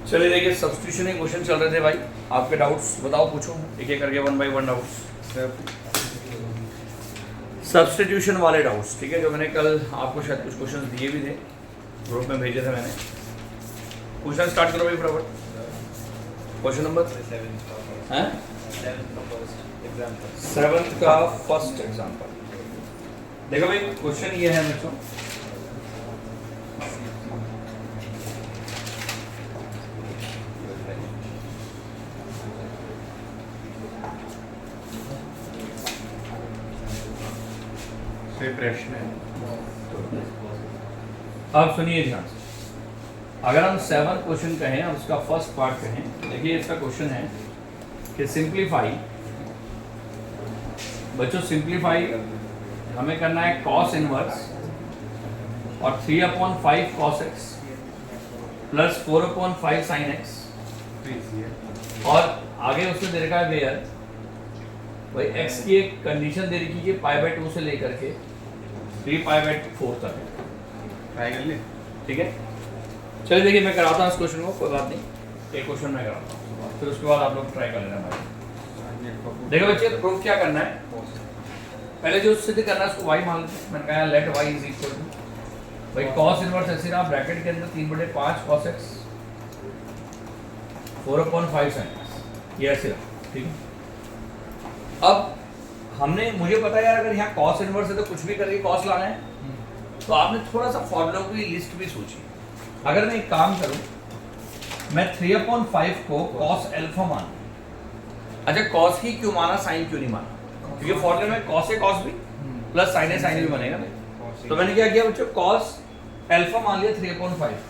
चलिए देखिए, सब्स्टिट्यूशन के क्वेश्चन चल रहे थे भाई। आपके डाउट्स बताओ, पूछो एक एक करके, 1 बाय 1 डाउट्स, सब्स्टिट्यूशन वाले डाउट्स, ठीक है। जो मैंने कल आपको शायद कुछ क्वेश्चन दिए भी थे, ग्रुप में भेजे थे मैंने। क्वेश्चन स्टार्ट करो भाई फटाफट। क्वेश्चन नंबर 7th का फर्स्ट एग्जाम्पल देखो भाई। क्वेश्चन ये है बच्चों, प्रश्न है, अब सुनिए ध्यान से। अगर हम 7 क्वेश्चन कहें और उसका फर्स्ट पार्ट कहें, देखिए इसका क्वेश्चन है कि सिंप्लीफाई, बच्चों सिंप्लीफाई हमें करना है cos इनवर्स और 3/5 cos x plus 4/5 sin x, और आगे उसने दे रखा है वेयर भाई x की एक कंडीशन दे रखी है π/2 से लेकर के 3π/4 तक, ट्राई कर ले। ठीक है। चलिए देखिए, मैं कराता हूँ इस क्वेश्चन को, कोई बात नहीं, एक क्वेश्चन मैं कराता हूँ, फिर उसके बाद आप लोग ट्राई कर लेना भाई। देखो बच्चे, प्रूफ क्या करना है, पहले जो सिद्ध करना है उसको y मान लेते हैं। मैंने कहा let y is equal to भाई cos इनवर्स ऐसे रहा ब्रैकेट के अंदर 3/5 cos x 4/5 sin x, ये ऐसे रहा, ठीक है। अब हमने, मुझे पता है यार, अगर यहाँ cos इनवर्स है तो कुछ भी करके cos लाना है, तो आपने थोड़ा सा फॉर्मूलों की लिस्ट भी सोची। अगर मैं एक काम करूं, मैं 3/5 को cos अल्फा मान, अच्छा cos ही क्यों माना, sin क्यों नहीं माना, क्योंकि फॉर्मूले में cos है cos भी प्लस sin है sin भी बनेगा ना। तो मैंने क्या किया बच्चों, cos अल्फा मान लिया 3/5।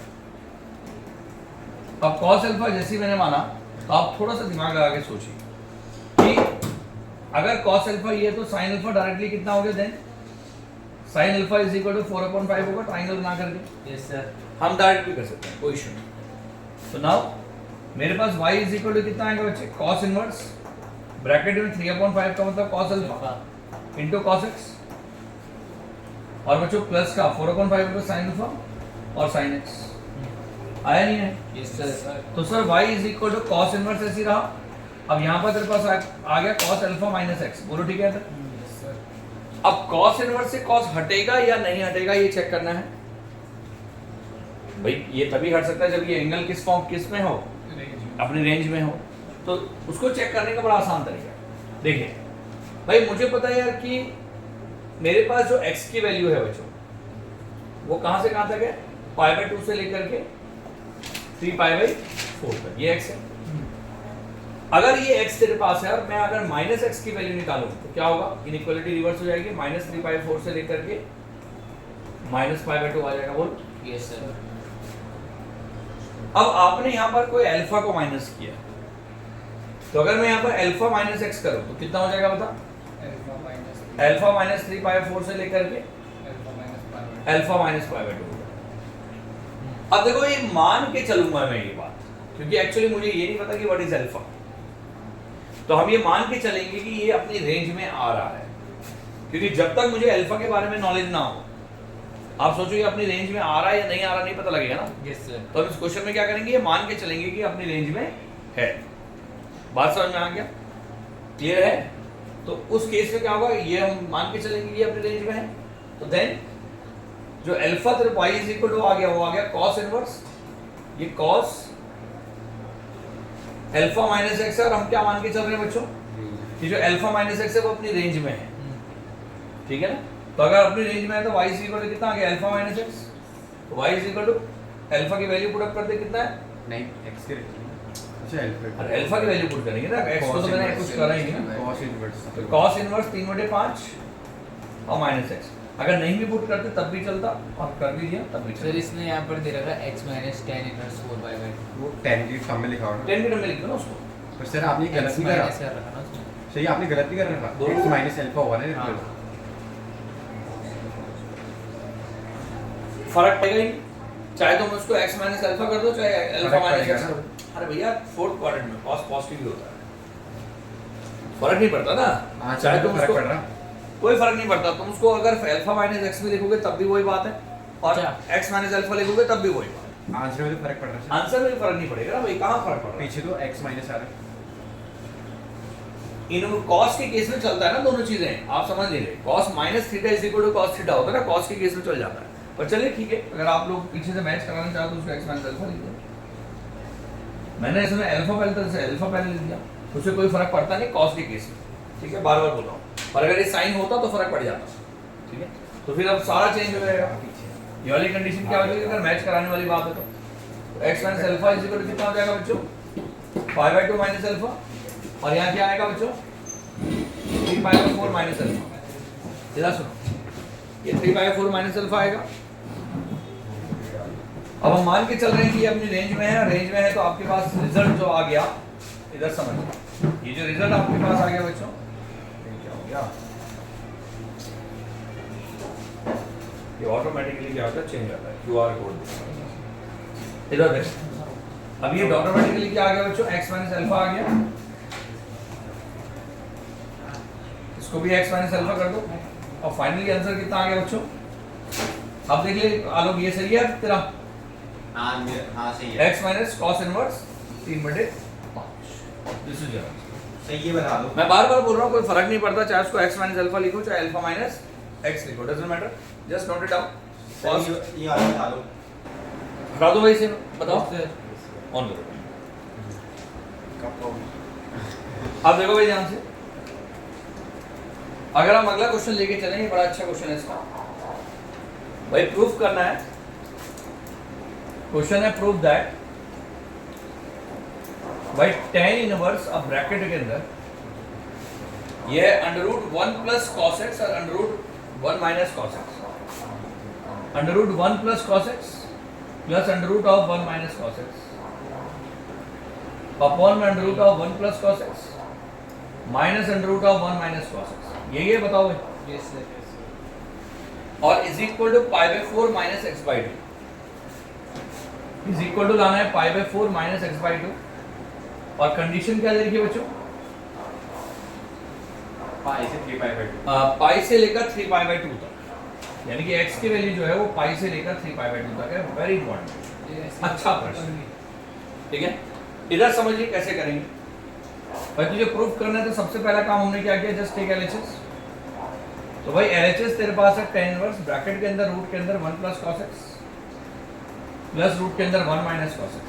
अब cos अल्फा जैसे ही मैंने माना, तो आप थोड़ा सा दिमाग लगा के सोचिए कि अगर cos अल्फा ये है तो sin अल्फा डायरेक्टली कितना हो गया, then sin alpha is equal to 4/5 होगा, ट्रायंगल बना करके। यस सर, हम डायरेक्ट भी कर सकते हैं, कोई इशू नहीं। तो नाउ मेरे पास y इज इक्वल टू कितना आएगा बच्चे, cos इनवर्स ब्रैकेट में 3/5 का मतलब cos alpha into cos x, और बच्चों प्लस का 4/5 का sin अल्फा और sin x, आया नहीं है? Yes sir. तो sir y is equal to cos inverse ऐसे ही रहा। अब यहाँ पर तेरे पास आ गया cos अल्फा माइनस x, बोलो ठीक है सर। अब cos इनवर्स से cos हटेगा या नहीं हटेगा, ये चेक करना है भाई। ये तभी हट सकता है जब ये एंगल किस फॉर्म, किस में हो, अपनी रेंज में हो। तो उसको चेक करने का बड़ा आसान तरीका है। देखिए भाई, मुझे पता है यार कि मेरे पास जो x की वैल्यू है बच्चों, वो कहां से कहां तक है, π/2 से लेकर के 3π/4 तक, ये x है। अगर ये x तेरे पास है और मैं अगर माइनस x की वैल्यू निकालूं तो क्या होगा, इनइक्वालिटी रिवर्स हो जाएगी, -3π/4 से लेकर के -π/2 आ जाएगा, बोल। Yes sir. अब आपने यहाँ पर कोई अल्फा को माइनस किया, तो अगर मैं यहाँ पर अल्फा माइनस x करूं तो कितना हो जाएगा बता, अल्फा माइनस 3π/4 से लेकर के अल्फा माइनस π/2। अब देखो, ये मान के चलूंगा मैं ये बात, क्योंकि एक्चुअली मुझे ये नहीं पता कि व्हाट इज अल्फा। तो हम ये मान के चलेंगे कि ये अपनी रेंज में आ रहा है, क्योंकि जब तक मुझे अल्फा के बारे में नॉलेज ना हो, आप सोचो ये अपनी रेंज में आ रहा है या नहीं आ रहा, नहीं पता लगेगा ना। Yes sir. तो हम इस क्वेश्चन में क्या करेंगे, ये मान के चलेंगे कि अपनी रेंज में है। बात समझ में आ गया, क्लियर है? तो उस केस में क्या होगा, ये हम मान के चलेंगे कि ये अपनी रेंज में है। तो देन जो अल्फा तेरे y इज इक्वल टू आ गया, वो आ गया cos इनवर्स, ये cos अल्फा माइनस x है। और हम क्या मान के चल रहे हैं बच्चों, कि जो अल्फा माइनस x है वो अपनी रेंज में है, ठीक है ना। तो अगर अपनी रेंज में है तो y इज इक्वल टू कितना आ गया, अल्फा माइनस x। तो y is equal to alpha की वैल्यू पुट अप कर दे, कितना है, नहीं x के, अच्छा अरे अल्फा की वैल्यू पुट करेंगे ना, x को तो मैंने कुछ करा ही नहीं ना। cos इनवर्स, तो cos इनवर्स 3/5 और माइनस x, अगर नहीं भी पुट करते तब भी चलता, और कर भी दिया तब भी सर चलता। इसने यहाँ पर दे रखा है x माइनस tan इनवर्स 4/2। वो 10 की फॉर्म में लिखा हुआ है। 10 की टर्म में लिख दो ना उसको। पर सर आपने गलत x नहीं करा, माइनस कर रखा ना उसमें। सही आपने गलत नहीं कर रखा, दो- x माइनस अल्फा हुआ ना। हाँ। फर्क पड़ेगा ही नहीं, चाहे तुम उसको x माइनस अल्फा कर दो, चाहे अल्फा फर्क माइनस पड़ेगा x ना। कर दो। अरे भैया, फोर्थ क्वाड्रेंट में cos पॉजिटिव ही होता है, फर्क नहीं पड़ता ना। हाँ, चाहे तो तुम फर्क उसको, पड़ रहा, कोई फर्क नहीं पड़ता, तुम उसको अगर अल्फा माइनस x में लिखोगे तब भी वही बात है, और अच्छा। x माइनस अल्फा लिखोगे तब भी वही बात है। आंसर में तो फर्क पड़ रहा है आंसर में फर्क नहीं पड़ेगा ना भाई, कहाँ फर्क पड़ रहा है? पीछे तो x माइनस आ रहा है। इन कॉस के केस में चलता है ना दोनों चीजें, आप समझ नहीं रहे। Cos minus theta is equal to cos theta होता है ना, कॉस के केस में चल जाता है। पर चलिए ठीक है, अगर आप लोग पीछे से मैच कराना चाहते तो उसको x माइनस अल्फा लिख दो। मैंने इसमें अल्फा पहले लिख दिया, उससे कोई फर्क पड़ता नहीं कॉस के केस में, ठीक है, बार बार बोल रहा हूँ। पर अगर ये साइन होता तो फर्क पड़ जाता, ठीक है। तो फिर अब सारा चेंज हो जाएगा। ये वाली कंडीशन क्या हो जाएगी अगर मैच कराने वाली बात है तो x minus alpha is equal to कितना हो जाएगा बच्चों? 5/2 माइनस अल्फा, और यहाँ क्या आएगा बच्चों? 3/4 माइनस अल्फा। जरा सुनो, ये 3/4 माइनस अल्फा आएगा। अब हम मान के चल रहे हैं कि ये अपनी रेंज में है, रेंज में है तो आपके पास रिजल्ट जो आ गया, इधर समझ, ये जो रिजल्ट आपके पास आ गया बच्चों, ये क्या हो गया? ये ऑटोमेटिकली क्या होता है, चेंज होता है, QR कोड इधर देख। अब ये ऑटोमेटिकली क्या आ गया बच्चों? x माइनस अल्फा आ गया। इसको भी x माइनस अल्फा कर दो, और फाइनली आंसर कितना आ गया बच्चों? अब देख ले आलोक, ये सही है तेरा? हाँ सही है। x minus cos inverse 3/5, this is your. सही है, बता दो। मैं बार बार बोल रहा हूँ, कोई फर्क नहीं पड़ता, चाहे उसको x माइनस अल्फा लिखो चाहे अल्फा माइनस x लिखो, doesn't matter, just note it down. सही, ये वाला बता दो। हटा दो भाई से, बताओ ऑन करो। अब देखो भाई ध्यान से, अगर हम अगला क्वेश्चन लेके चलें, ये बड़ा अच्छा क्वेश्चन है इसका भाई, प्रूफ करना है। क्वेश्चन है प्रूफ दैट भाई tan इनवर्स अब ब्रैकेट के अंदर ये √1 प्लस cos x और √1 minus cos x, √1 plus cos x plus √1 minus cos x upon √1 plus cos x minus √1 minus cos x, ये बताओ भाई। Yes sir. और is equal to π/4 minus x/2, is equal to लाना है π/4 minus x/2, और condition क्या दे रखी है बच्चों? पाई से 3/2। पाई से लेकर 3π/2 तक, यानी कि x की वैल्यू जो है वो पाई से लेकर 3π/2 तक है। वेरी इंपॉर्टेंट, अच्छा प्रश्न, ठीक है। इधर समझिए कैसे करेंगे भाई। तुझे प्रूफ करना है तो सबसे पहला काम हमने क्या किया, जस्ट टेक LHS। तो भाई LHS तेरे पास है tan इनवर्स ब्रैकेट के अंदर रूट के अंदर 1 plus cos x plus root के अंदर 1 minus cos x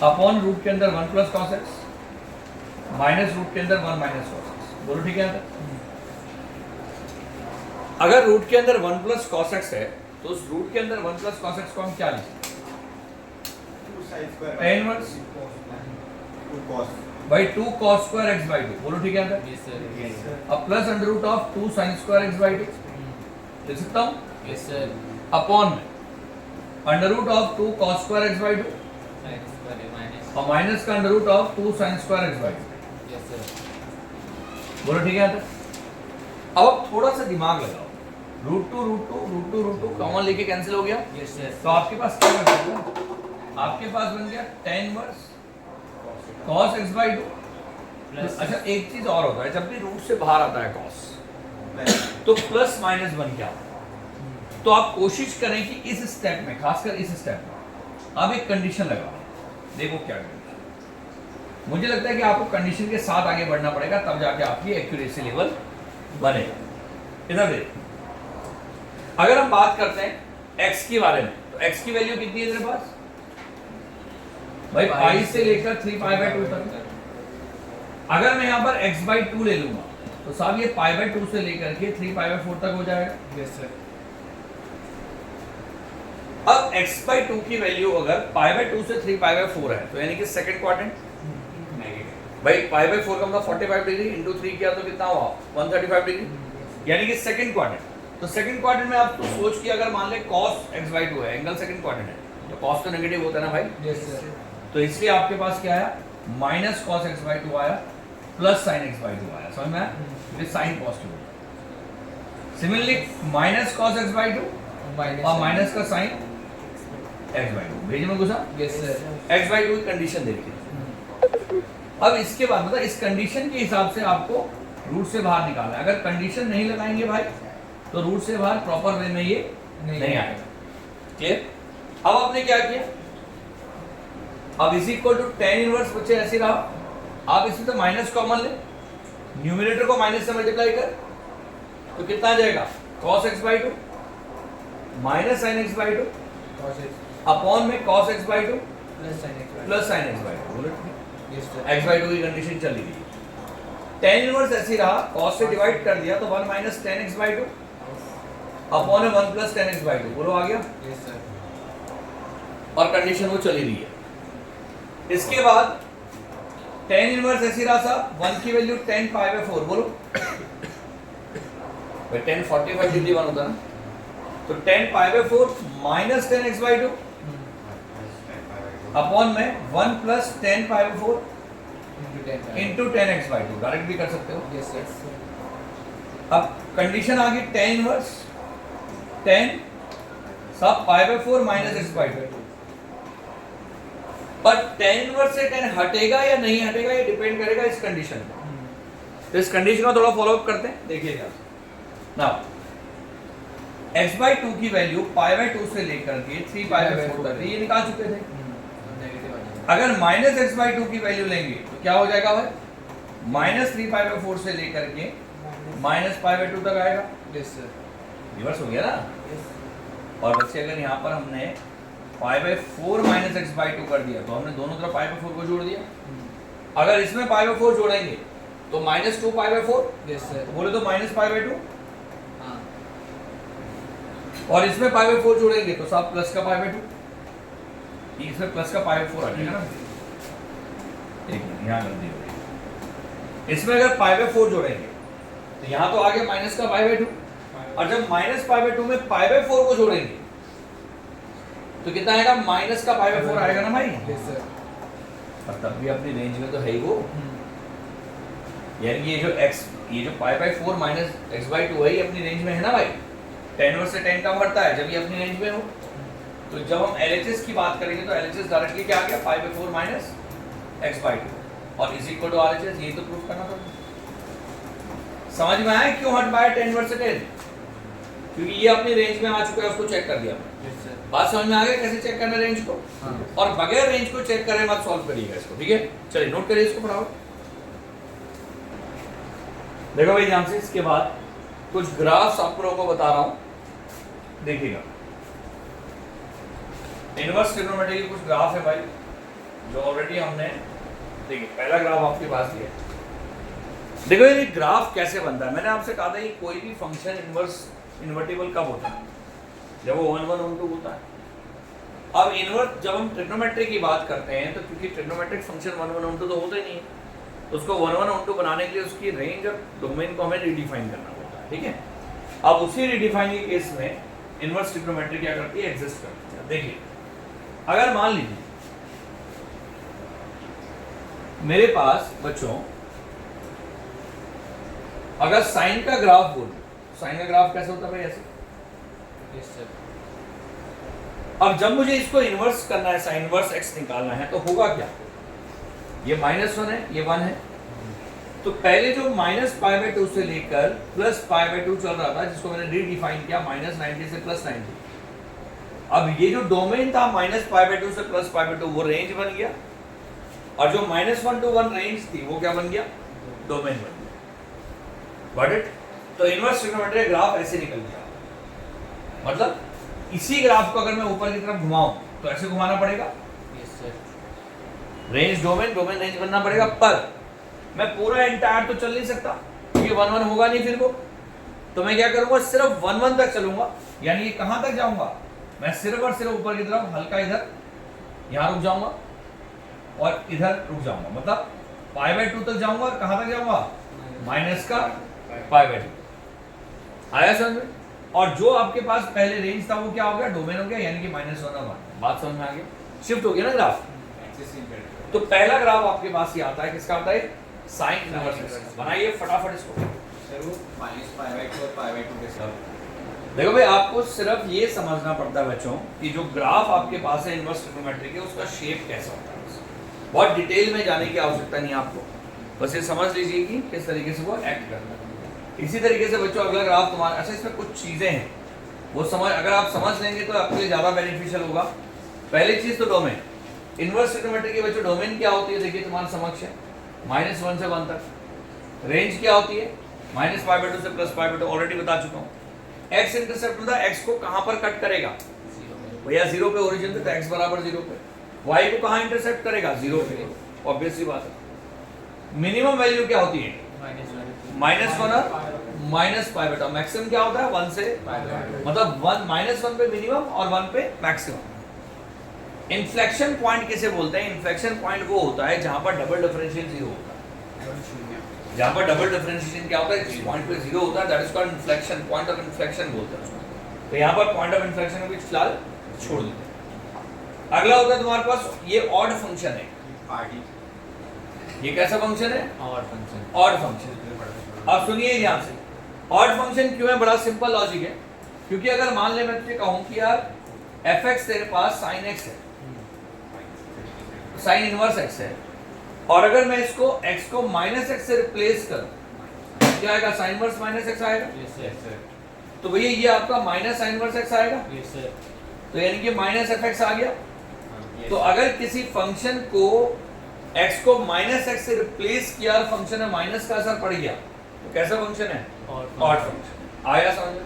upon root के अंदर 1 plus cos x minus root के अंदर 1 माइनस cos x। बोलो ठीक है। अगर रूट के अंदर 1 प्लस cos x है तो उस रूट के अंदर 1 प्लस cos x को हम क्या लिखें? tan इनवर्स भाई 2 cos स्क्वायर x/2। बोलो ठीक है। Yes sir. अब plus under root of 2 sin square x/2 लिख सकता हूँ, यस सर। अपॉन में under root of 2 cos square x/2 minus और माइनस का under root of 2 sin square x/2। Yes sir. बोलो ठीक है। अब आप थोड़ा सा दिमाग लगाओ, √2 कॉमन लेके कैंसिल हो गया, यस सर। तो आपके पास क्या बन गया? आपके पास बन गया tan inverse cos x/2 plus अच्छा एक चीज और होता है, जब भी रूट से बाहर आता है cos तो प्लस माइनस बन क्या? तो आप कोशिश करें कि इस स्टेप में, खासकर इस स्टेप में आप एक कंडीशन लगाओ। देखो क्या कंडीशन, मुझे लगता है कि आपको कंडीशन के साथ आगे बढ़ना पड़ेगा, तब जाके आपकी एक्यूरेसी लेवल बनेगा। इधर देखो, अगर हम बात करते हैं x के बारे में, तो x की वैल्यू कितनी है तेरे पास भाई? पाई से लेकर 3π/2 तक। अगर मैं यहाँ पर x/2 ले लूंगा तो साहब ये π/2 से लेकर के 3π/4 तक हो जाएगा। Yes sir. अब x/2 की वैल्यू अगर π/2 से 3π/4 है तो यानी कि सेकंड क्वाड्रेंट भाई π/4 का मतलब 45 डिग्री इंटू 3 किया तो कितना हुआ 135 डिग्री, यानी कि सेकंड क्वाड्रेंट। तो सेकंड क्वाड्रेंट में आप तो सोच कि अगर मान ले cos x/2 है, एंगल सेकंड क्वाड्रेंट है, तो cos तो नेगेटिव होता है ना भाई। Yes sir. तो इसलिए आपके पास क्या आया, माइनस cos x/2 आया प्लस sin x/2 आया, समझ में आया? फिर साइन पॉजिटिव होगा। सिमिलरली माइनस cos x/2 और माइनस का साइन x/2, भेज में घुसा। Yes sir. x/2 की कंडीशन देखिए। अब इसके बाद मतलब इस कंडीशन के हिसाब से आपको रूट से बाहर निकालना है। अगर कंडीशन नहीं लगाएंगे भाई तो रूट से बाहर प्रॉपर वे में ये नहीं आएगा। क्लियर? अब आपने क्या किया, अब is equal to ten inverse बच्चे ऐसे रहा, आप इसमें तो माइनस कॉमन ले, न्यूमिनेटर को माइनस से मल्टीप्लाई कर तो कितना आ जाएगा, cos x by 2 minus sin x by 2 upon में cos x by 2 plus sin x by 2, बोलो x by 2 की कंडीशन चली गई। टेन इनवर्स ऐसे रहा, cos से डिवाइड कर दिया तो 1 minus ten x by 2 upon में 1 प्लस टेन एक्स बाई 2, बोलो आ गया। और कंडीशन वो चली रही है। इसके बाद टेन इनवर्स ऐसी रहा था, 1 की वैल्यू 10 पाई बाय 4, बोलो भाई 10 45 डिग्री 1 होता ना, तो 10 pi by 4 minus 10 x by 2 upon में 1 plus 10 pi by 4 into 10 x by 2, direct भी कर सकते हो। अब कंडीशन आ गई टेन इनवर्स 10 सब pi by 4 minus x by 2, पर टेन इनवर्स से 10 हटेगा या नहीं हटेगा ये डिपेंड करेगा इस कंडीशन पे। तो इस कंडीशन को थोड़ा फॉलो अप करते हैं, देखिएगा नाउ x बाई 2 की वैल्यू पाई बाय 2 से लेकर के 3 पाई बाय 4 तक ये निकाल चुके थे। अगर माइनस एक्स बाई 2 की वैल्यू लेंगे तो क्या हो जाएगा भाई, माइनस 3 पाई बाय 4 से लेकर के माइनस पाई बाय 2 तक आएगा। रिवर्स हो गया ना। और बच्चे अगर यहाँ पर हमने pi by 4 minus x by 2 कर दिया तो हमने दोनों तरफ पाई बाय 4 को जोड़ दिया। अगर इसमें पाई बाय 4 जोड़ेंगे तो माइनस 2 पाई बाय 4, बोले तो माइनस पाई बाय 2, और इसमें पाई बाय 4 जोड़ेंगे तो सब प्लस का पाई बाय 2, इसमें प्लस का पाई बाय 4 आ जाएगा ना। एक मिनट यहाँ कर दिया, इसमें अगर पाई बाय 4 जोड़ेंगे तो यहाँ तो आ गया माइनस का पाई बाय 2, और जब माइनस पाई बाय 2 में पाई बाय 4 को जोड़ेंगे तो कितना आएगा, माइनस का पाई बाय 4 आएगा ना भाई। और तब भी अपनी रेंज में तो है ही वो, यानी ये जो pi by 4 minus x by 2 है ये अपनी रेंज में है ना भाई। 10 इनवर्स से 10 कम बढ़ता है जब ये अपनी रेंज में हो। तो जब हम LHS की बात करेंगे तो LHS डायरेक्टली क्या आ गया, pi by 4 minus x by 2 और इज इक्वल टू RHS, यही तो प्रूफ करना था। समझ में आया क्यों हट पाया 10 इनवर्स से 10, क्योंकि ये अपनी रेंज में आ चुका है, उसको चेक कर दिया। बात समझ में आ गया कैसे चेक करना रेंज को। और बगैर रेंज को चेक करे मत सॉल्व करिएगा इसको, ठीक है। चलिए नोट करिए इसको फटाफट। देखो भाई ध्यान से, इसके बाद कुछ ग्राफ्स आप लोगों को बता रहा हूं, देखिएगा। इनवर्स ट्रिग्नोमेट्री के कुछ ग्राफ है भाई जो ऑलरेडी हमने, देखिए पहला ग्राफ आपके पास ये है। देखो ये ग्राफ कैसे बनता है, मैंने आपसे कहा था कि कोई भी फंक्शन इनवर्स इन्वर्टिबल कब होता है, जब वो 1 1 1 2 होता है। अब इनवर्स जब हम ट्रिग्नोमेट्री की बात करते हैं तो क्योंकि ट्रिग्नोमेट्रिक फंक्शन 1 1 1 2 तो होता ही नहीं है, तो उसको 1 1 1 2 बनाने के लिए उसकी रेंज और डोमेन को हमें रिडिफाइन करना होता है, ठीक है। अब उसी रिडिफाइन के केस में इनवर्स ट्रिग्नोमेट्री क्या करती है, एग्जिस्ट करती है। देखिए अगर मान लीजिए मेरे पास बच्चों अगर साइन का ग्राफ बोलूं, साइन का ग्राफ कैसे होता है भाई, ऐसे। अब जब मुझे इसको इनवर्स करना है, साइन इनवर्स x निकालना है तो होगा क्या, ये -1 है, ये 1 है, तो पहले जो माइनस पाई बाय 2 से लेकर प्लस पाई बाय 2 चल रहा था जिसको मैंने रीडिफाइन किया माइनस 90 से प्लस 90। अब ये जो डोमेन था माइनस पाई बाय 2 से प्लस पाई बाय 2 वो रेंज बन गया, और जो -1 to 1 रेंज थी वो क्या बन गया, डोमेन बन गया। Got it. तो इनवर्स ट्रिग्नोमेट्री ग्राफ ऐसे निकल गया, मतलब इसी ग्राफ को अगर मैं ऊपर की तरफ घुमाऊं तो ऐसे घुमाना पड़ेगा, रेंज डोमेन, डोमेन रेंज बनना पड़ेगा, पर मैं पूरा एंटायर तो चल नहीं सकता क्योंकि 1 1 होगा नहीं फिर वो। तो मैं क्या करूंगा, सिर्फ 1 1 तक चलूंगा, यानी ये कहां तक जाऊंगा, मैं सिर्फ और सिर्फ ऊपर की तरफ हल्का इधर यहां रुक जाऊंगा और इधर रुक जाऊंगा, मतलब पाई बाय 2 तक जाऊंगा और कहां तक जाऊंगा, माइनस का पाई बाय 2। आया समझ में। और जो आपके पास पहले रेंज था वो क्या हो गया, डोमेन हो गया, यानी कि -1 और 1। बात समझ में आ गई, शिफ्ट हो गया ना ग्राफ। तो पहला ग्राफ आपके पास ये आता है, किसका आता है, साइन इनवर्स। बनाइए फटाफट इसको। सर वो minus pi by 4 pi by 2 के साथ। देखो भाई आपको सिर्फ ये समझना पड़ता है बच्चों कि जो ग्राफ आपके पास है इनवर्स ट्रिग्नोमेट्री के, उसका शेप कैसा होता है। बहुत डिटेल में जाने की आवश्यकता नहीं है आपको, बस ये समझ लीजिए कि किस तरीके से वो एक्ट करता है। इसी तरीके से बच्चों अगला ग्राफ तुम्हारा, अच्छा इसमें कुछ चीज़ें हैं वो समझ, अगर आप समझ लेंगे तो आपके लिए ज़्यादा बेनिफिशियल होगा। पहली चीज तो डोमेन, इनवर्स ट्रिग्नोमेट्री के बच्चों डोमेन क्या होती है देखिए तुम्हारे समक्ष है, -1 से 1 तक। रेंज क्या होती है, -π/2 से +π/2, ऑलरेडी बता चुका हूँ। एक्स इंटरसेप्ट मतलब एक्स को कहां पर कट करेगा, भैया 0 पे ओरिजिन पे, तो x बराबर 0 पे। y को कहां इंटरसेप्ट करेगा, 0 पे, ऑब्वियस सी बात है। मिनिमम वैल्यू क्या होती है, -1 और -π/2। मैक्सिमम क्या होता है, 1 से, मतलब -1 पे मिनिमम और 1 पे मैक्सिमम। इन्फ्लेक्शन पॉइंट किसे बोलते हैं, इन्फ्लेक्शन पॉइंट वो होता है जहां पर डबल डिफरेंशियल 0 होता है। जहां पर डबल डिफरेंशिएशन क्या होता है, जिस पॉइंट पे 0 होता है, that is called inflection, point of inflection बोलते हैं। तो यहां पर पॉइंट ऑफ इन्फ्लेक्शन को फिलहाल छोड़ देते हैं। अगला होता है तुम्हारे पास ये ऑड फंक्शन है। ये कैसा फंक्शन है, और फंक्शन ऑड फंक्शन। अब सुनिए ध्यान से, ऑड फंक्शन क्यों है, बड़ा सिंपल लॉजिक है। क्योंकि अगर मान ले मैं तुझे कहूं कि यार fx तेरे पास sin x है, sin इनवर्स x है, और अगर मैं इसको x को -x से रिप्लेस करूं, क्या आएगा, sin इनवर्स -x आएगा। यस सर, तो भैया ये आपका sin इनवर्स x आएगा, यस सर, तो यानी कि -fx आ गया। तो अगर किसी फंक्शन को x को -x से रिप्लेस किया और फंक्शन में माइनस का असर पड़ गया, तो कैसा फंक्शन है, ऑड फंक्शन। आया समझ में।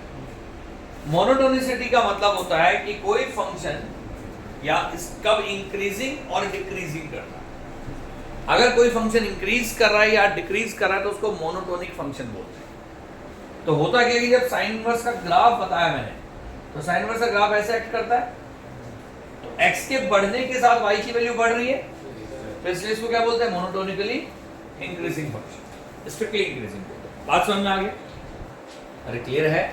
मोनोटोनिसिटी का मतलब होता है कि कोई फंक्शन या कब इंक्रीजिंग और डिक्रीजिंग करता है। अगर कोई फंक्शन इंक्रीज कर रहा है या डिक्रीज कर रहा है तो उसको मोनोटोनिक फंक्शन बोलते हैं। तो होता क्या है कि जब साइन इनवर्स का ग्राफ बताया मैंने, तो साइन इनवर्स का ग्राफ ऐसे एक्ट करता है, तो x के बढ़ने के साथ y की वैल्यू बढ़ रही है, तो इसलिए इसको क्या बोलते हैं, monotonically increasing function, strictly increasing. बात समझ में आ गई, अरे क्लियर है,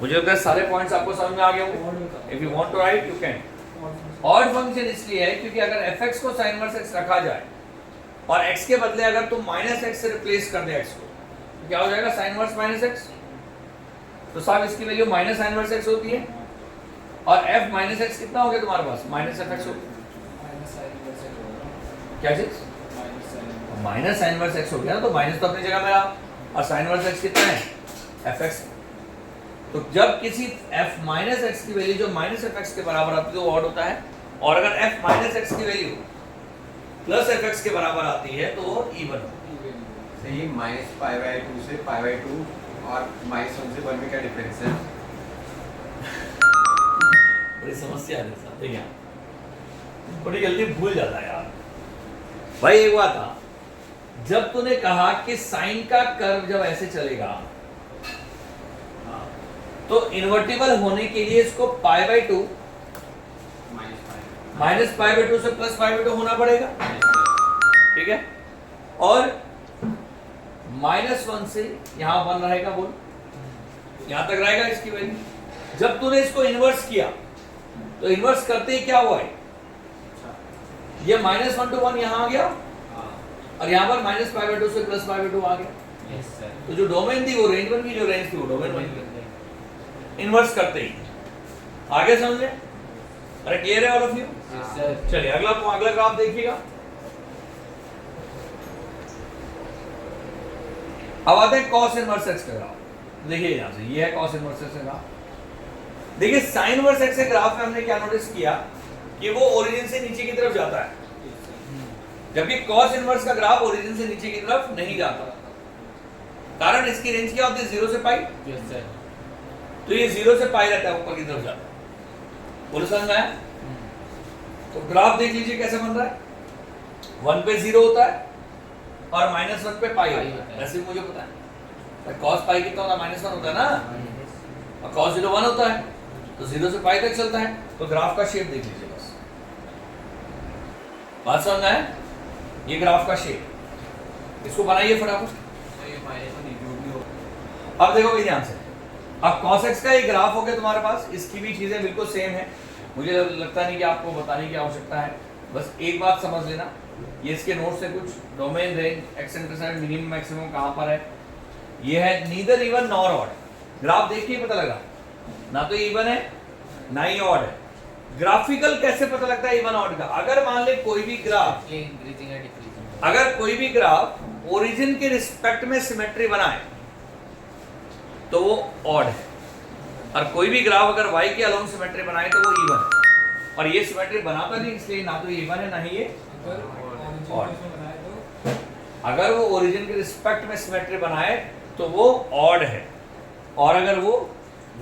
मुझे लगता है सारे पॉइंट्स आपको समझ में आ गए होंगे। If you want to write you can. Odd function इसलिए है क्योंकि अगर fx को sin इनवर्स x रखा जाए और x के बदले अगर तुम -x से रिप्लेस कर दे x को, तो क्या हो जाएगा, sin इनवर्स -x। तो साहब इसकी वैल्यू -sin इनवर्स x होती है, और f -x कितना हो गया तुम्हारे पास, -fx हो गया। क्या चीज, -sin इनवर्स x हो गया, तो माइनस तो अपनी जगह में रहा, और sin इनवर्स x कितना है, fx। तो जब किसी f -x की वैल्यू जो -fx के बराबर आती है वो ऑड होता है, और अगर f -x की वैल्यू +fx के बराबर आती है तो वो इवन होती है। सही, -π/2 से π/2 और -1 से 1 में क्या डिफरेंस है? बड़ी समस्या है साहब, देखिए बड़ी जल्दी भूल जाता है यार। भाई एक बात था, जब तूने कहा कि साइन का कर्व जब ऐसे चलेगा तो इन्वर्टिबल होने के लिए इसको π/2 -π/2 से +π/2 होना पड़ेगा, ठीक है। और -1 से यहां 1 रहेगा, बोल यहां तक रहेगा इसकी वैल्यू। जब तूने इसको इन्वर्स किया तो इन्वर्स करते ही क्या हुआ है, ये -1 to 1 यहां आ गया, और यहां पर -π/2 से +π/2 आ गया। यस सर, तो जो डोमेन थी वो रेंज बन गई, जो रेंज थी वो डोमेन बन गई, इन्वर्स करते ही। आगे समझे, अरे क्लियर है all of you. Yes sir, चलिए अगला ग्राफ देखिएगा। अब आते हैं cos इनवर्स x का ग्राफ। देखिए यहां से ये है cos इनवर्स x का ग्राफ। देखिए sin इनवर्स x के ग्राफ में हमने क्या नोटिस किया कि वो ओरिजिन से नीचे की तरफ जाता है, जबकि cos इनवर्स का ग्राफ ओरिजिन से नीचे की तरफ नहीं जाता। कारण इसकी रेंज क्या होती है, 0 से पाई। यस सर, तो ये 0 से पाई रहता है, ऊपर की तरफ जाता है। बोलो समझ में आया। तो ग्राफ देख लीजिए कैसे बन रहा है, 1 पे 0 होता है और -1 पे पाई होता है। वैसे भी मुझे पता है cos पाई कितना होता है, -1 होता है ना, और cos 0 1 होता है, तो 0 से पाई तक चलता है। तो ग्राफ का शेप देख लीजिए बस, बात समझ में आया। ये ग्राफ का शेप, इसको बनाइए फटाफट। अब देखो ध्यान से, अब cos x का ये ग्राफ हो गया तुम्हारे पास, इसकी भी चीजें बिल्कुल सेम है, मुझे लगता नहीं कि आपको बताने की आवश्यकता है। बस एक बात समझ लेना, ये इसके नोट से कुछ domain range x intercept minimum maximum कहां पर है, ये है neither even nor odd. Graph देखिए पता लगा, ना तो इवन है ना ही ऑड है। ग्राफिकल कैसे पता लगता है इवन ऑड का, अगर मान ले कोई भी ग्राफ, इंक्रीजिंग या डिक्रीजिंग, अगर कोई भी ग्राफ ओरिजिन के रिस्पेक्ट में सिमेट्री बनाए तो वो ऑड है, और कोई भी ग्राफ अगर y के अलोंग सिमेट्री बनाए तो वो इवन है। और ये सिमेट्री बनाता नहीं, इसलिए ना तो ये इवन है ना ही ये और अगर वो ओरिजिन के रिस्पेक्ट में सिमेट्री बनाए तो वो ऑड है, और अगर वो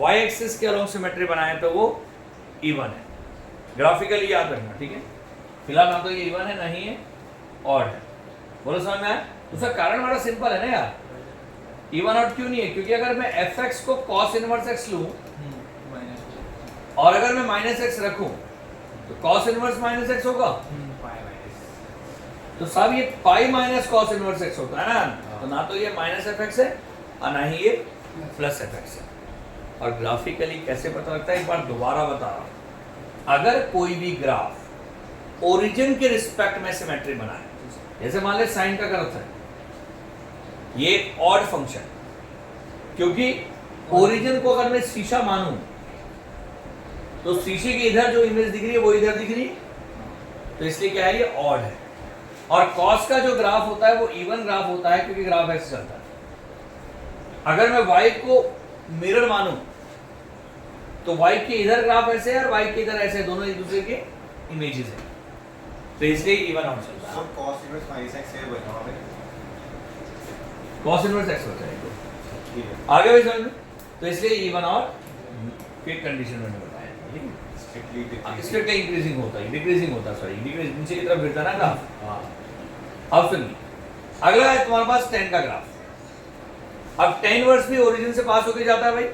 y एक्सिस के अलोंग सिमेट्री बनाए तो वो इवन है। ग्राफिकली याद रखना, ठीक है। फिलहाल ना तो ये इवन है ना ही ये ऑड है। बोलो समझ में आया? उसका कारण बड़ा सिंपल है ना यार, इवन ऑड क्यों नहीं है? क्योंकि अगर मैं fx को cos इनवर्स x लूं और अगर मैं माइनस x रखूं तो cos इनवर्स माइनस x होगा, तो सब ये pi minus cos inverse x होता है ना, तो ना तो ये माइनस fx है और ना ही ये प्लस fx है। और ग्राफिकली कैसे पता लगता है, एक बार दोबारा बता रहा हूं। अगर कोई भी ग्राफ ओरिजिन के रिस्पेक्ट में सिमेट्री बनाए, जैसे मान ले साइन का कर्व है, ये एक ऑड फंक्शन, क्योंकि ओरिजिन को अगर मैं शीशा मानूं तो शीशे की इधर जो इमेज दिख रही है वो इधर दिख रही है, तो इसलिए क्या है, ये ऑड है। और कॉस का जो ग्राफ होता है वो इवन ग्राफ होता है, क्योंकि ग्राफ ऐसे चलता है। अगर मैं y को मिरर मानूं तो y के इधर ग्राफ ऐसे है और y के इधर ऐसे है, दोनों एक दूसरे के इमेजेस हैं, तो इसलिए इवन आउट चलता है। So cos inverse minus x है बचा वहाँ पे। cos इनवर्स x होता है तो ठीक है। आगे भी समझ में, तो इसलिए इवन और फिर कंडीशन में बताया, ठीक है। Strictly decreasing। स्ट्रिक्टली इंक्रीजिंग होता है, डिक्रीजिंग होता है, सॉरी डिक्रीज नीचे की तरफ गिरता है ना ग्राफ। हाँ। अब सुनिए, अगला है तुम्हारे पास tan का ग्राफ। अब tan इनवर्स भी ओरिजिन से पास होके जाता है भाई।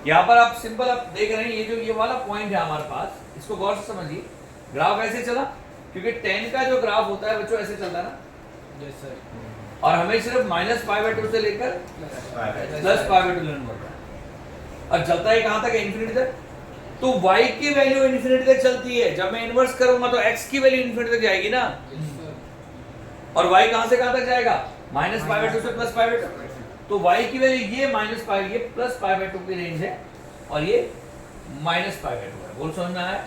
यहाँ पर आप सिंपल आप देख रहे हैं, ये जो ये वाला पॉइंट है हमारे पास, इसको गौर से समझिए। ग्राफ ऐसे चला क्योंकि tan का जो ग्राफ होता है बच्चों ऐसे चलता है ना, यस सर, और हमें सिर्फ माइनस π/2 से लेकर प्लस π/2 लेना पड़ता है, और चलता है कहाँ तक, इन्फिनिटी तक। तो y की वैल्यू इन्फिनिटी तक चलती है, जब मैं इन्वर्स करूंगा तो x की वैल्यू इन्फिनिटी तक जाएगी ना, और y कहाँ से कहाँ तक जाएगा, माइनस π/2 से प्लस π/2। तो y की वैल्यू ये माइनस पाई, ये प्लस π/2 की रेंज है, और ये माइनस π/2 है। बोल समझ में आया?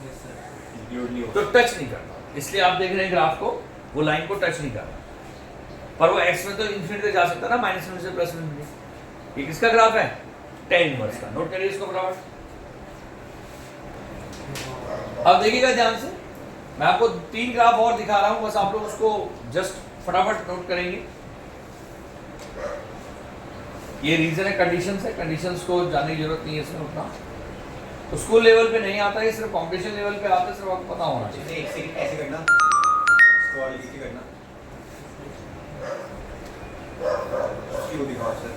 Yes sir. Include नहीं तो होता। टच नहीं करता, इसलिए आप देख रहे हैं ग्राफ को, वो लाइन को टच नहीं कर रहा, पर वो x में तो इन्फिनिटी तक जा सकता है ना, माइनस में से प्लस में। ये किसका ग्राफ है, tan इनवर्स का। नोट करिए इसको फटाफट। अब देखिएगा ध्यान से, मैं आपको 3 ग्राफ और दिखा रहा हूं, बस आप लोग उसको जस्ट फटाफट नोट करेंगे। ये रीजन है, कंडीशंस है, कंडीशंस को जानने की जरूरत नहीं है इसमें उतना, तो स्कूल लेवल पे नहीं आता है, सिर्फ कॉम्पिटिशन लेवल पे आता है, सिर्फ आपको पता होना चाहिए। जैसे एक सेकंड ऐसे करना, इसको वाली नीचे करना, उसकी वो दिखाओ सर।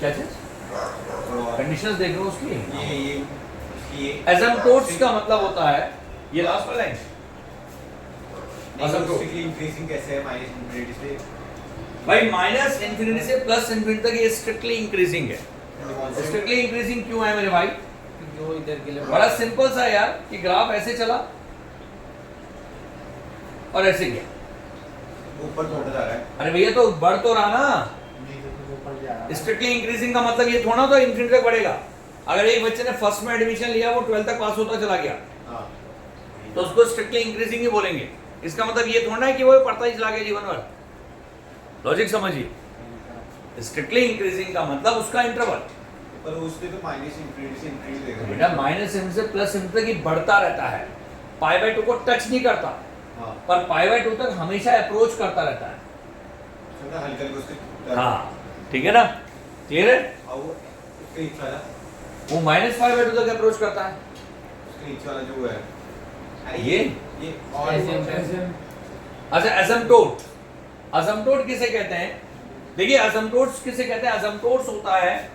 क्या चीज, और कंडीशंस देख रहे हो उसकी। ये उसकी ये एसिम्पटोट्स का मतलब होता है, ये लास्ट वाला लाइन, asymptote इंक्रीजिंग कैसे है माइनस इन्फिनिटी से भाई माइनस इन्फिनिटी से प्लस इन्फिनिटी तक ये स्ट्रिक्टली इंक्रीजिंग है। स्ट्रिक्टली इंक्रीजिंग क्यों है मेरे भाई, जो इधर के लिए बड़ा सिंपल सा यार, कि ग्राफ ऐसे चला और ऐसे गया। ऊपर बढ़ता जा रहा है। अरे भैया तो बढ़ तो रहा ना, स्ट्रिक्टली इंक्रीजिंग का मतलब ये थोड़ा तो इन्फिनिटी तक बढ़ेगा। अगर एक बच्चे ने फर्स्ट में एडमिशन लिया, वो 12th तक पास होता चला गया, हाँ। तो उसको स्ट्रिक्टली इंक्रीजिंग ही बोलेंगे। इसका मतलब ये थोड़ा है कि वो पढ़ता ही चला गया जीवन भर। लॉजिक समझिए, स्ट्रिक्टली इंक्रीजिंग का मतलब उसका इंटरवल। पर उसने तो माइनस इन्फिनिटी से इंक्रीज देगा बेटा माइनस इनफिनिटी से प्लस इनफिनिटी तक ही बढ़ता रहता है, π/2 को टच नहीं करता, हाँ। पर π/2 तक हमेशा अप्रोच करता रहता है। समझा, हल्का हल्का उसके हाँ ठीक है ना, क्लियर है। और वो उसके नीचे वाला, वो माइनस π/2 तक अप्रोच करता है। उसके नीचे वाला जो है, अरे ये और अच्छा एसिम्पटोट, एसिम्पटोट किसे कहते हैं, देखिए एसिम्पटोट्स किसे कहते हैं। एसिम्पटोट्स होता है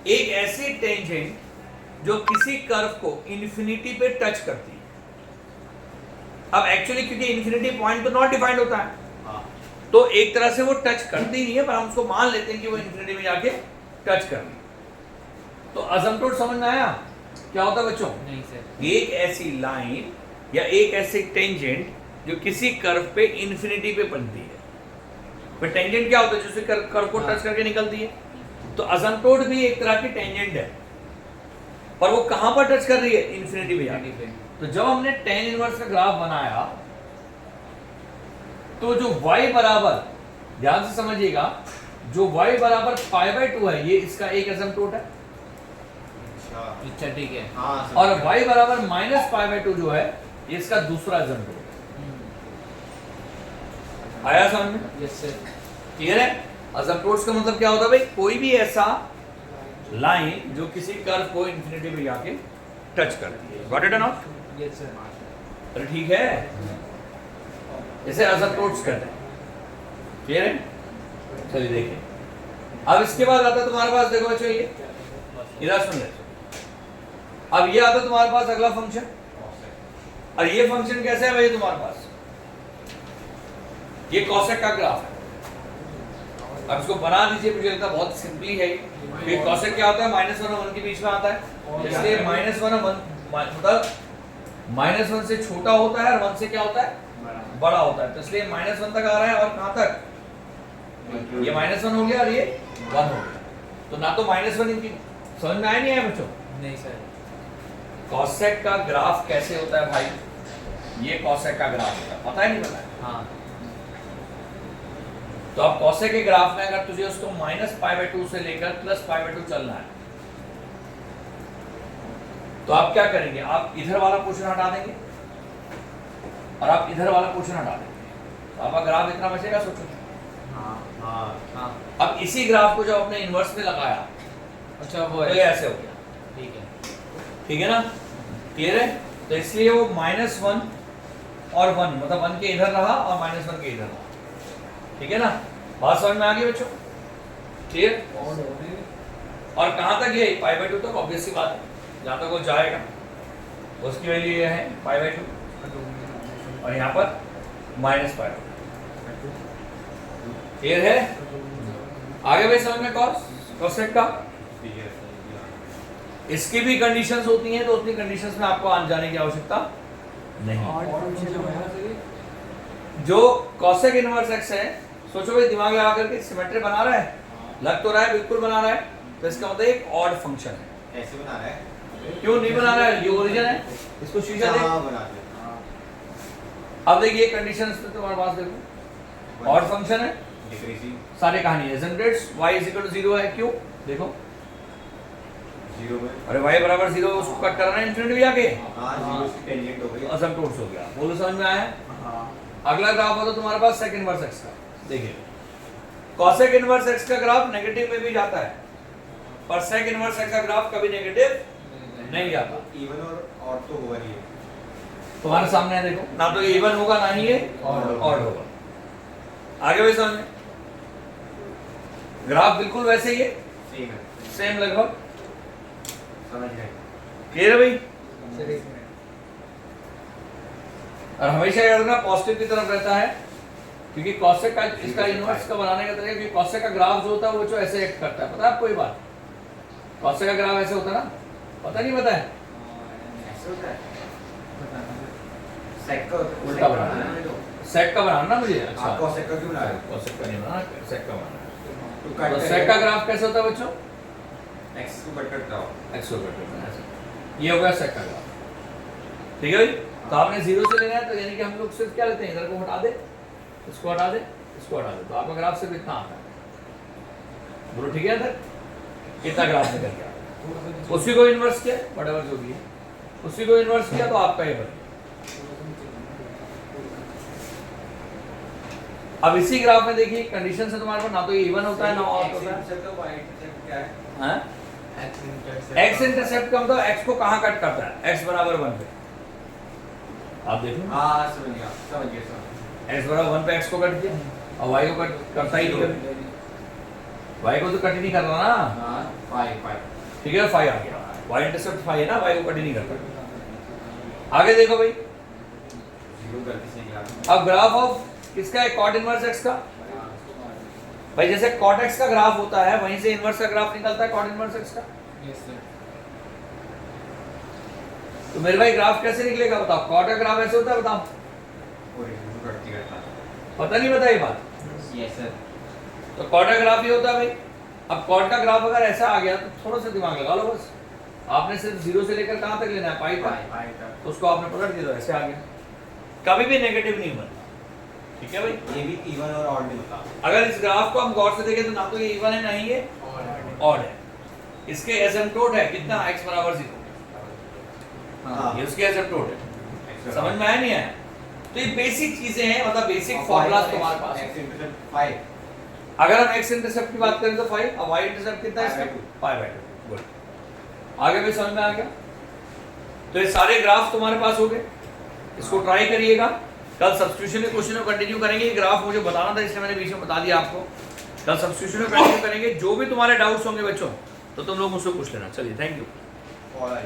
एक ऐसी टेंजेंट जो किसी कर्व को इन्फिनिटी पे टच करती है। अब एक्चुअली क्योंकि इन्फिनिटी पॉइंट तो नॉट डिफाइंड होता है, हाँ। तो एक तरह से वो टच करती नहीं है, पर हम उसको मान लेते हैं कि वो इन्फिनिटी में जाके टच कर रही है। तो एसिम्पटोट समझ में आया क्या होता है बच्चों? नहीं सर, एक ऐसी लाइन या एक ऐसी टेंजेंट जो किसी कर्व पे इन्फिनिटी पे बनती है। पर टेंजेंट क्या होता है, जो कर्व को टच करके निकलती है। तो एसिम्पटोट भी एक तरह की टेंजेंट है, पर वो कहां पर टच कर रही है, इन्फिनिटी पे जाके। तो जब हमने tan इनवर्स का ग्राफ बनाया, तो जो y बराबर, ध्यान से समझिएगा, जो y बराबर π/2 है, ये इसका एक एसिम्पटोट है। अच्छा ठीक है। हाँ और y बराबर माइनस पाई बाई 2 जो है ये इसका दूसरा एसिम्पटोट आया समझ में? Yes sir. क्लियर है? एसिम्पटोट्स का मतलब क्या होता है भाई? कोई भी ऐसा लाइन जो किसी कर्व को इंफिनिटी पे जाके टच करती है। गॉट इट और नॉट? Yes sir. अरे ठीक है, इसे एसिम्पटोट्स कहते हैं। क्लियर है? चलिए देखिए, अब इसके बाद आता है तुम्हारे पास, देखो बच्चों ये इधर सुन ले। अब ये आता है तुम्हारे पास अगला फंक्शन, और ये फंक्शन कैसे है भाई तुम्हारे पास? ये कॉसेक का ग्राफ है। अब इसको बना दीजिए, मुझे लगता है बहुत सिंपली है ये। कॉसेक क्या होता है? -1 और 1 के बीच में आता है, इसलिए -1 और 1 मतलब -1 से छोटा होता है और 1 से क्या होता है? बड़ा होता है। तो इसलिए -1 तक आ रहा है, और कहां तक? ये -1 हो गया और ये 1 हो गया। तो ना तो -1 इनकी समझ में आया नहीं है बच्चों? नहीं सर। कॉसेक का ग्राफ कैसे होता है भाई? ये कॉसेक का ग्राफ होता है, पता है नहीं पता है? हाँ। तो अब कॉसेक के ग्राफ में अगर तुझे उसको -π/2 से लेकर +π/2 चलना है, तो आप क्या करेंगे? आप इधर वाला पोर्शन हटा देंगे और आप इधर वाला पोर्शन हटा देंगे, तो आपका ग्राफ इतना बचेगा। सोचो। हाँ। अब इसी ग्राफ को जब अपने इनवर्स में लगाया अच्छा वो तो ये ऐसे हो गया। ठीक है। ठीक है ना? क्लियर है? तो इसलिए वो -1 और 1 मतलब 1 के इधर रहा और -1 के इधर रहा। ठीक है ना? बात समझ में आ गई बच्चों? क्लियर? और कहां तक ये π/2 तक? ऑब्वियस सी बात है, जहां तक वो जाएगा उसकी वैल्यू ये है π/2 और यहाँ पर -π/2। क्लियर है? आगे भाई समझ में? कॉसेक का इसकी भी कंडीशंस होती हैं, तो उतनी कंडीशंस में आपको आने जाने की आवश्यकता नहीं। जो कॉसेक इनवर्स x है, सोचो भाई दिमाग लगा करके, सिमेट्री बना रहा है, लग तो रहा है, बिल्कुल बना रहा है, तो इसका मतलब एक ऑड फंक्शन है। ऐसे बना रहा है? क्यों नहीं बना रहा है? ये ओरिजिन है, इसको शीशा दे। हाँ बना दे। अब देखिए कंडीशंस पे तुम्हारे पास देखो, ऑड फंक्शन है, डिक्रीजिंग सारी कहानी है, एसिम्पटोट्स y = 0 है। क्यों? देखो 0 में। अरे y बराबर 0 उसको कट करना है इंफिनिटी भी आके, हाँ 0 से टेंजेंट हो गई। एसिम्पटोट्स हो गया। बोलो समझ में आया? हाँ। अगला ग्राफ होता तुम्हारे पास सेक इनवर्स x का। देखिए कॉसेक इनवर्स x का ग्राफ नेगेटिव में भी जाता है, पर सेक इनवर्स x का ग्राफ कभी नेगेटिव नहीं जाता। इवन और ऑड तो हुआ नहीं है। तुम्हारे सामने है, देखो ना तो ये इवन होगा ना ही ये ऑड होगा। आगे भी समझ में? ग्राफ बिल्कुल वैसे ही है, सेम है। सेम लगभग। समझ गए? क्लियर है भाई? सर एक मिनट। और हमेशा याद रखना पॉजिटिव की तरफ रहता है, क्योंकि कॉसेक का इसका इनवर्स का बनाने का तरीका, क्योंकि कॉसेक का ग्राफ जो होता है वो जो ऐसे एक्ट करता है। पता है आपको ये बात? कॉसेक का ग्राफ ऐसे होता है ना? पता नहीं पता है? ऐसे होता है? सेक का उल्टा बनाना है। सेक का बनाना ना मुझे। अच्छा आपको सेक का क्यों बना रहे हो? कॉसेक का नहीं बनाना, सेक का बनाना है। तो तो कट सेक का ग्राफ कैसे होता है बच्चों? एक्स को कट करता हो। एक्स को कट करना है ऐसे। ये हो गया सेक का ग्राफ। ठीक है भाई? तो आपने 0 से लेना है, तो यानी कि हम लोग सिर्फ क्या लेते हैं, इधर को हटा दे, इसको हटा दे, इसको हटा दे, तो आपका ग्राफ सिर्फ इतना आता है। बोलो ठीक है? इधर कितना ग्राफ निकल गया? उसी को इन्वर्स किया, व्हाटएवर जो भी है, उसी को इन्वर्स किया तो आपका ये बन गया। अब इसी ग्राफ में देखिए कंडीशन से तुम्हारे पास ना तो ये इवन होता है ना ऑड होता है। इंटरसेप्ट और वाई इंटरसेप्ट क्या है? हां, x इंटरसेप्ट का मतलब x को कहां कट करता है? x बराबर 1 पे। आप देखो, हाँ समझ गया समझ गया। x बराबर 1 पे x को कट किया, और y को कट करता ही नहीं कभी। y को तो कट ही नहीं कर रहा ना। हाँ 5 ठीक है, 5 आ गया, y इंटरसेप्ट 5 है ना, y को कट ही नहीं करता। आगे देखो भाई, 0 गलती से निकाला। अब ग्राफ ऑफ किसका है? कॉट इनवर्स x का। भाई जैसे कॉट x का ग्राफ होता है, वहीं से इनवर्स का ग्राफ निकलता है, कॉट इनवर्स x का। Yes sir. तो मेरे भाई ग्राफ कैसे निकलेगा बताओ? कॉट का ग्राफ ऐसे होता है, बताओ। और इसको कटती करता। पता नहीं पता ये बात? Yes sir. तो कॉट का ग्राफ ही होता है भाई। अब कॉट का ग्राफ अगर ऐसा आ गया तो थोड़ा सा दिमाग लगा लो बस। आपने सिर्फ 0 से लेकर कहां तक लेना है? पाई तक। तो उसको आपने पलट दिया, तो ऐसे आ गया, कभी भी नेगेटिव नहीं बनता। ठीक है भाई? ये भी इवन और ऑड नहीं होता। अगर इस ग्राफ को हम गौर से देखें तो ना तो ये इवन है ना ही ये ऑड है। इसके एसिम्पटोट है कितना x बराबर 0। हाँ। ये उसके एसिम्पटोट है। समझ में आया नहीं आया? तो ये बेसिक चीजें हैं, मतलब बेसिक फॉर्मूलाज तुम्हारे पास है। x इंटरसेप्ट 5 अगर हम x इंटरसेप्ट की बात करें तो 5, अब y इंटरसेप्ट कितना है इसका? Pi by 2। गुड। आगे भी समझ में आ गया? तो ये सारे ग्राफ तुम्हारे पास हो गए। इसको ट्राई करिएगा। कल सब्स्टिट्यूशन के क्वेश्चन को कंटिन्यू करेंगे। ये ग्राफ मुझे बताना था इसलिए मैंने बीच में बता दिया आपको। कल सब्स्टिट्यूशन को कंटिन्यू करेंगे। जो भी तुम्हारे डाउट्स होंगे बच्चों तो तुम लोग मुझसे पूछ लेना। चलिए, थैंक यू। और